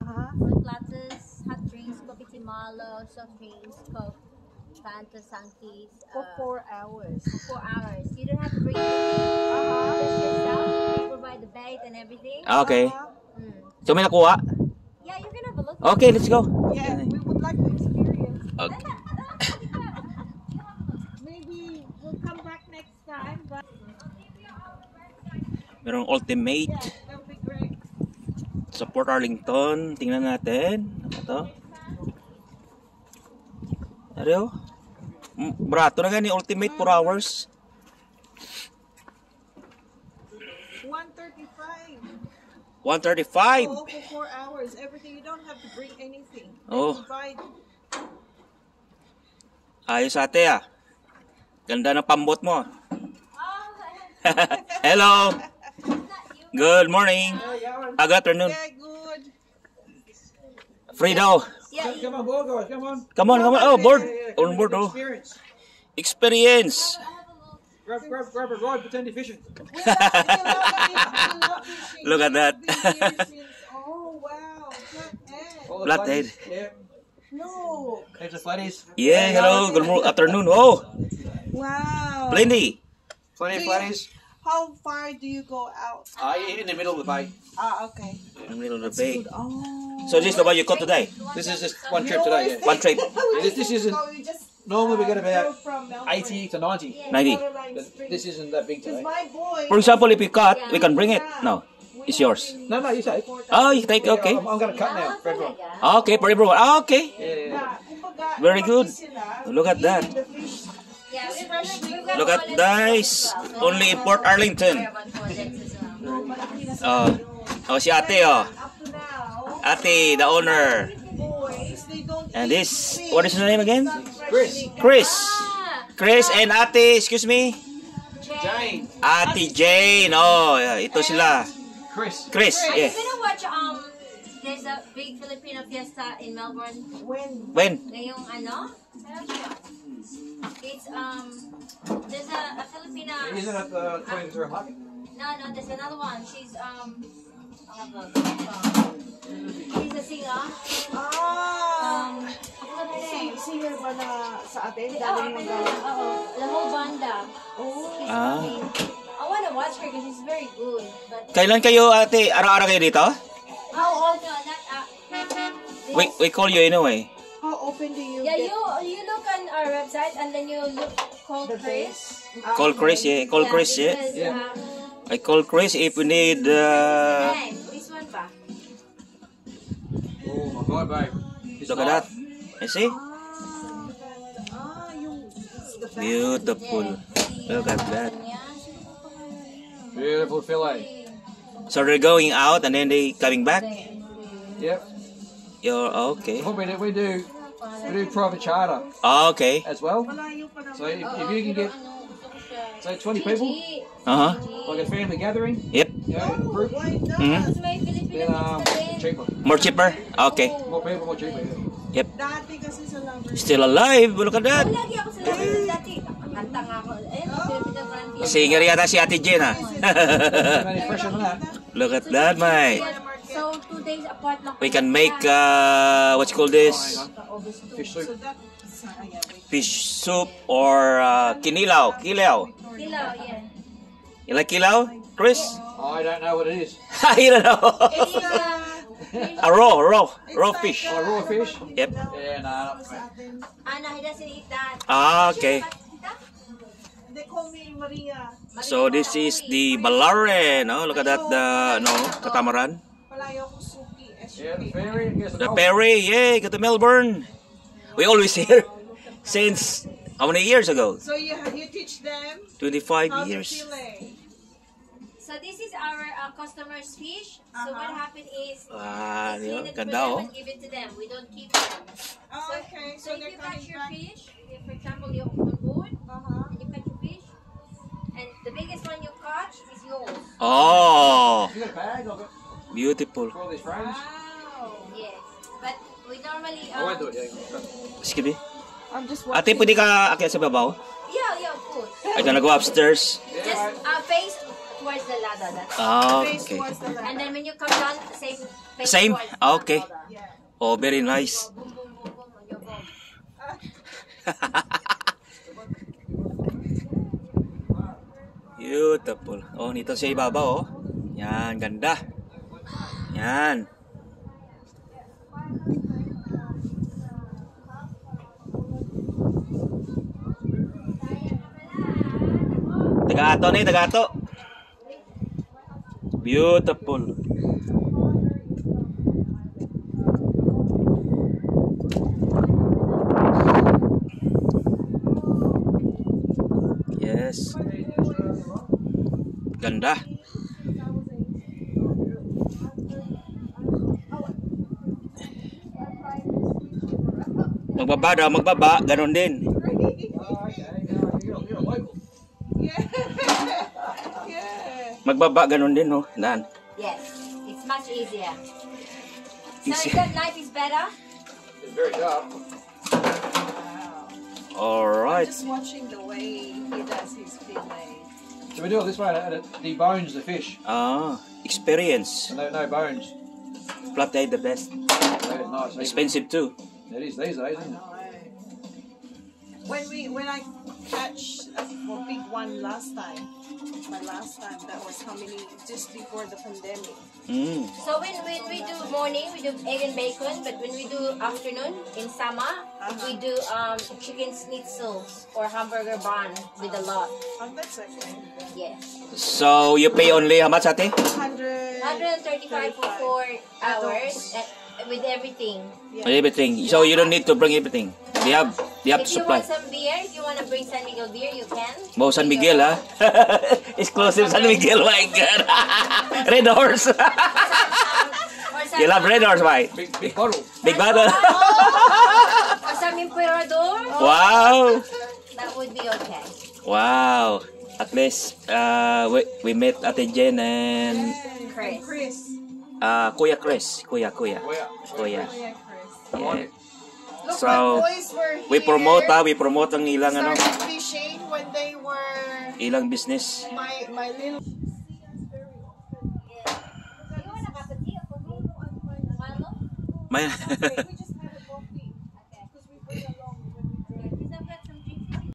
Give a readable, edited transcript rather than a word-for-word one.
Fruit platters, hot drinks, coffee timalo, soft drinks, Coke, Fanta, Sunkies. For 4 hours. For 4 hours. You don't have to bring anything. Just yourself. We provide the bait and everything. Okay. So may nakuha? Yeah, you can have a look. Okay, let's go. Yeah, we would like to experience. Okay. Maybe we'll come back next time. But Merong ultimate that would be great. sa Port Arlington. Tingnan natin. Ano to? Ariyo? Brato na gani, ultimate 4 hours. 135. 135. Oh, for 4 hours. Everything. You don't have to bring anything. Oh. Provide. Ayos ate ah. Ganda ng pambot mo. Hello. Good morning. Good afternoon. Yeah, good. Free daw. Come on board, guys. Come on. Come on, come on. Oh, board. Come On board, oh. Experience. Experience. Grab a ride, pretend you're fishing. We love fishing. Look at that. We've been here since- Oh, wow. Flathead. All the Flathead. flatties. Yeah. No. Here's the flatties. Yeah, hello. Good afternoon. Oh, Wow. plenty. Plenty of flatties. How far do you go out? In the middle of the bay. Okay. In the middle of the bay. Oh. So this is the one you caught today? This is just one trip today. Yeah. One trip. This isn't. Oh, you just Normally we get about from Melbourne. 80 to 90. 90. But this isn't that big Because today. my boy. For example, if you cut, we can bring it. No, it's yours. No, you take. Oh, you take, okay. I'm going to cut now for everyone. Okay, for everyone. Ah, okay. Yeah. Very good. Look at that. Yeah, Look at this. Only in Port Arlington. Oh, si ate, oh. Up to now, Ate, the owner. boys, they don't And eat this, fish. what is her name again? Chris. Chris. Chris and ate, excuse me. Jane. Ate Jane. Oh, ito sila. Chris. Chris, Are yeah. you gonna watch there's a big Filipino fiesta in Melbourne When? When? ngayong ano? It's there's a Filipina. Isn't it the Queen's Room Hut? No, there's another one. She's she's a singer. Ah. I forgot her name. Singer ba na sa atin? Oh, Galing Manggala? the whole banda. Oh. She's Ah. singing. I wanna watch her because she's very good. But Kailan kayo, ate? Araw-araw kayo dito? how old? No, not We call you anyway. How often do you Yeah, get you look on our website and then you look call the Chris. base? Call Chris, yeah. Call Chris, yeah. because, Yeah. I call Chris if we need, name. This one pa. Oh my God, babe. It's look at that. You see? Yung it's the best. Beautiful. Look at that. Beautiful fillet. So they're going out and then they coming back? Yep. You're okay. What we do private charter Okay. as well. Malayo pa naman. So if you can get, say, 20 people, Uh-huh. like a family gathering, Yep. you know, in a group, Why not? Mhm. May Filipino then cheaper. More cheaper? Okay. More people, more cheaper. Yeah. Yep. Dati kasi sa Lovers. Still alive. Look at that. Lagi ako sa labas dati. Kanta nga ako. Ayun, Filipino Grand Fiesta. Singer yata si Ate Jen, ha? Any fresher than that? Look at that, mate. So, 2 days apart lang. We can make, what you call this? Fish soup. So that, ayan, wait. Fish soup or kinilaw. Kilaw. Kilaw, yeah. You like kilaw, Chris? I don't know what it is. I don't know. It's A raw fish. Oh, raw fish? Yep. Yeah, no, not sa atin. Ana, he doesn't eat that. Ah, okay. They call me Maria. So this is the Balaren. Oh, look at that. The catamaran. Palayo ko Suki. Yeah, the ferry. Yes, The ferry. Yay, go to Melbourne. We always here since how many years ago? So you teach them 25 how to years. fillet. So, this is our customer's fish. So, what happened is, Ah, we clean it for ganda them oh. and give it to them. We don't keep them. Oh, okay. So, So if they're you catch coming your back. fish, if, for example, you're on board, Uh-huh. and you catch your fish, and the biggest one you catch is yours. Oh, You got a bag? I've got beautiful. for all these frames. Wow. Yes. But we normally, I won't do it, yeah. Excuse me. I'm just Ate, pwede ka akyat sa babaw? yeah, of course. Ay, gonna go upstairs. Just face towards the ladder. That's Ah, face okay. towards the left. And then when you come down, same face Same? towards the Okay. ladder. Oh, very nice. Boom, boom, boom, boom on your boom. Beautiful. Oh, nito sa ibabaw, oh. Yan, ganda. Yan. Tagato ni, tagato. Beautiful. Yes. Ganda. Magbaba, ganon din. You're local. Yeah. Yeah. Magbaba, ganon din, no? Dan. Yes, it's much easier. So Easy. if that knife is better, It's very sharp. Wow. Alright. Just watching the way he does his fillet. So we do it this way, and it debones the fish. Ah, experience. And no bones. Flathead the best. That is nice. Expensive too. It is these days, isn't it? When I catch a big one last time, my last time, that was how many, just before the pandemic. Mm. so when we do morning, we do egg and bacon, but when we do afternoon in summer, we do chicken schnitzels or hamburger bun with a lot. Oh, that's okay. Yes. So, you pay only how much, ate? 135 for 4 hours with everything. Everything. So, you don't need to bring everything. They have If you supply. want some beer, if you want to bring San Miguel beer, you can. Wow, San Miguel, ha? Exclusive San Miguel, my God. Red Horse. Or some, You love Red Horse, why? Big bottle. Big bottle. or some emperador. Wow. That would be okay. Wow. At least, we met Ate Jen and Chris. Chris. Kuya Chris. Kuya. Oh, yeah. Kuya. Yeah, Chris. Yeah. Look, So, my boys were here. we promote ang ilang ano, Started fishing when they were ilang business. my little. You want a cup of tea or coffee? Milo? May We just